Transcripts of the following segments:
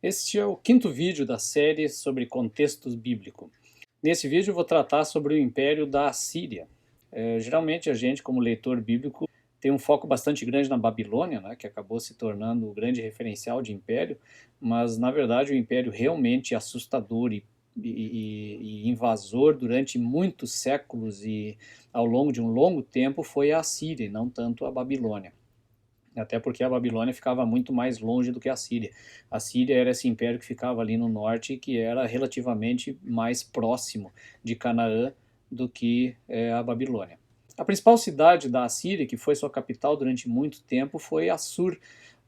Este é o quinto vídeo da série sobre contextos bíblicos. Nesse vídeo eu vou tratar sobre o Império da Assíria. Geralmente a gente, como leitor bíblico, tem um foco bastante grande na Babilônia, né, que acabou se tornando o grande referencial de império, mas na verdade o império realmente assustador e invasor durante muitos séculos e ao longo de um longo tempo foi a Assíria, e não tanto a Babilônia. Até porque a Babilônia ficava muito mais longe do que a Síria. A Síria era esse império que ficava ali no norte, que era relativamente mais próximo de Canaã do que a Babilônia. A principal cidade da Assíria, que foi sua capital durante muito tempo, foi Assur.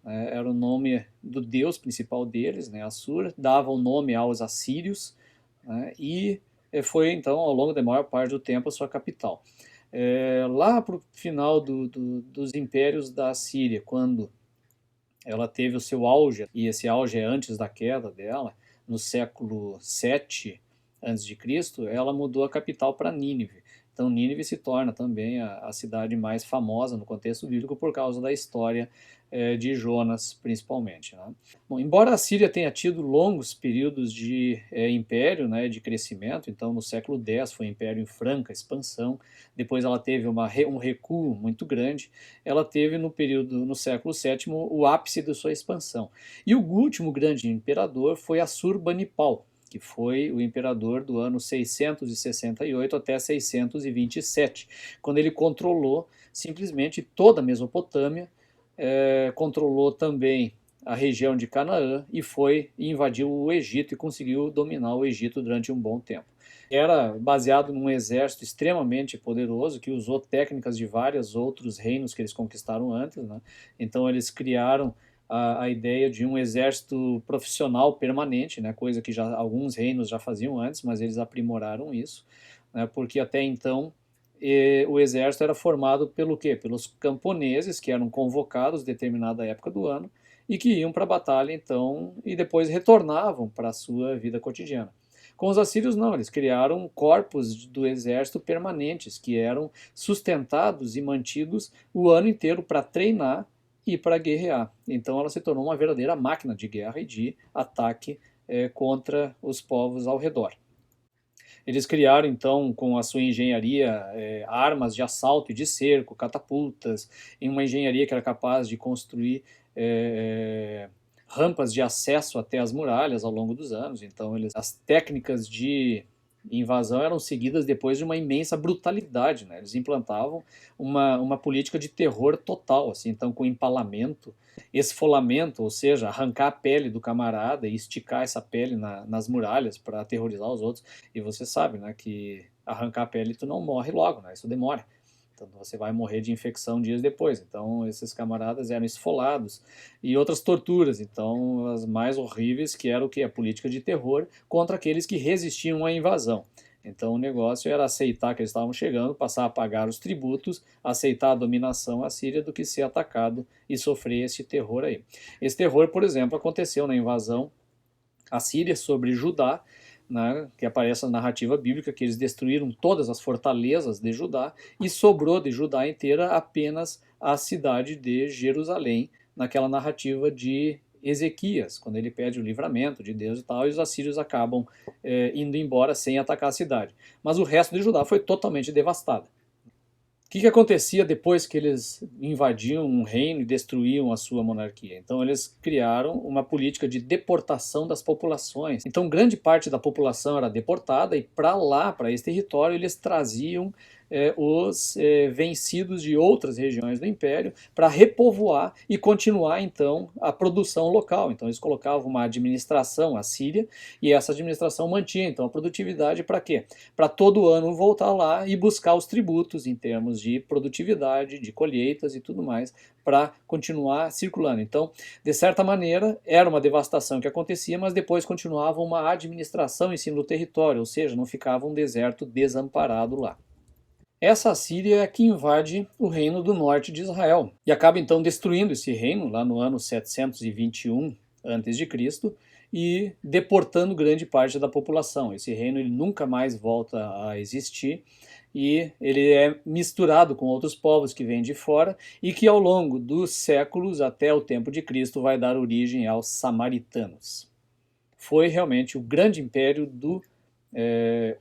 Era o nome do deus principal deles, né? Assur, dava o nome aos assírios, né? E foi então, ao longo da maior parte do tempo, a sua capital. Lá para o final dos impérios da Síria, quando ela teve o seu auge, e esse auge é antes da queda dela, no século 7 a.C., ela mudou a capital para Nínive. Então Nínive se torna também a cidade mais famosa no contexto bíblico por causa da história de Jonas, principalmente. Né? Bom, embora a Síria tenha tido longos períodos de império, né, de crescimento, então no século X foi um império em franca expansão, depois ela teve um recuo muito grande, ela teve no século VII o ápice de sua expansão. E o último grande imperador foi Assurbanipal, que foi o imperador do ano 668 até 627, quando ele controlou simplesmente toda a Mesopotâmia, controlou também a região de Canaã e invadiu o Egito e conseguiu dominar o Egito durante um bom tempo. Era baseado num exército extremamente poderoso que usou técnicas de vários outros reinos que eles conquistaram antes, né? Então eles criaram a ideia de um exército profissional permanente, né? Coisa que já alguns reinos já faziam antes, mas eles aprimoraram isso, né? Porque até então o exército era formado pelo quê? Pelos camponeses que eram convocados em determinada época do ano e que iam para a batalha então e depois retornavam para a sua vida cotidiana. Com os assírios não, eles criaram corpos do exército permanentes que eram sustentados e mantidos o ano inteiro para treinar e para guerrear. Então ela se tornou uma verdadeira máquina de guerra e de ataque contra os povos ao redor. Eles criaram, então, com a sua engenharia, armas de assalto e de cerco, catapultas, em uma engenharia que era capaz de construir rampas de acesso até as muralhas ao longo dos anos. Então, as técnicas de invasão eram seguidas depois de uma imensa brutalidade, né? Eles implantavam uma política de terror total, assim, então com empalamento, esfolamento, ou seja, arrancar a pele do camarada e esticar essa pele nas muralhas para aterrorizar os outros. E você sabe, né, que arrancar a pele tu não morre logo, né? Isso demora. Então você vai morrer de infecção dias depois. Então esses camaradas eram esfolados e outras torturas. Então as mais horríveis, que era o que? A política de terror contra aqueles que resistiam à invasão. Então o negócio era aceitar que eles estavam chegando, passar a pagar os tributos, aceitar a dominação assíria do que ser atacado e sofrer esse terror aí. Esse terror, por exemplo, aconteceu na invasão assíria sobre Judá, né, que aparece na narrativa bíblica, que eles destruíram todas as fortalezas de Judá e sobrou de Judá inteira apenas a cidade de Jerusalém, naquela narrativa de Ezequias, quando ele pede o livramento de Deus e tal, e os assírios acabam indo embora sem atacar a cidade. Mas o resto de Judá foi totalmente devastado. O que acontecia depois que eles invadiam um reino e destruíam a sua monarquia? Então eles criaram uma política de deportação das populações. Então grande parte da população era deportada e para lá, para esse território, eles traziam os vencidos de outras regiões do império para repovoar e continuar então a produção local. Então eles colocavam uma administração assíria e essa administração mantinha então a produtividade para quê? Para todo ano voltar lá e buscar os tributos em termos de produtividade, de colheitas e tudo mais, para continuar circulando. Então, de certa maneira, era uma devastação que acontecia, mas depois continuava uma administração em cima do território, ou seja, não ficava um deserto desamparado lá. Essa Assíria é que invade o reino do norte de Israel e acaba então destruindo esse reino lá no ano 721 a.C. e deportando grande parte da população. Esse reino ele nunca mais volta a existir e ele é misturado com outros povos que vêm de fora e que ao longo dos séculos até o tempo de Cristo vai dar origem aos samaritanos. foi realmente o grande império do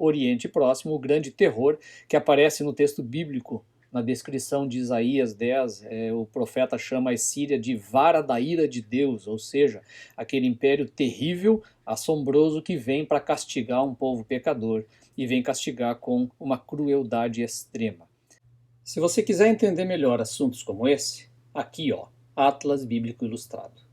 Oriente Próximo, o grande terror que aparece no texto bíblico. Na descrição de Isaías 10, o profeta chama a Síria de vara da ira de Deus, ou seja, aquele império terrível, assombroso que vem para castigar um povo pecador e vem castigar com uma crueldade extrema. Se você quiser entender melhor assuntos como esse, aqui ó, Atlas Bíblico Ilustrado.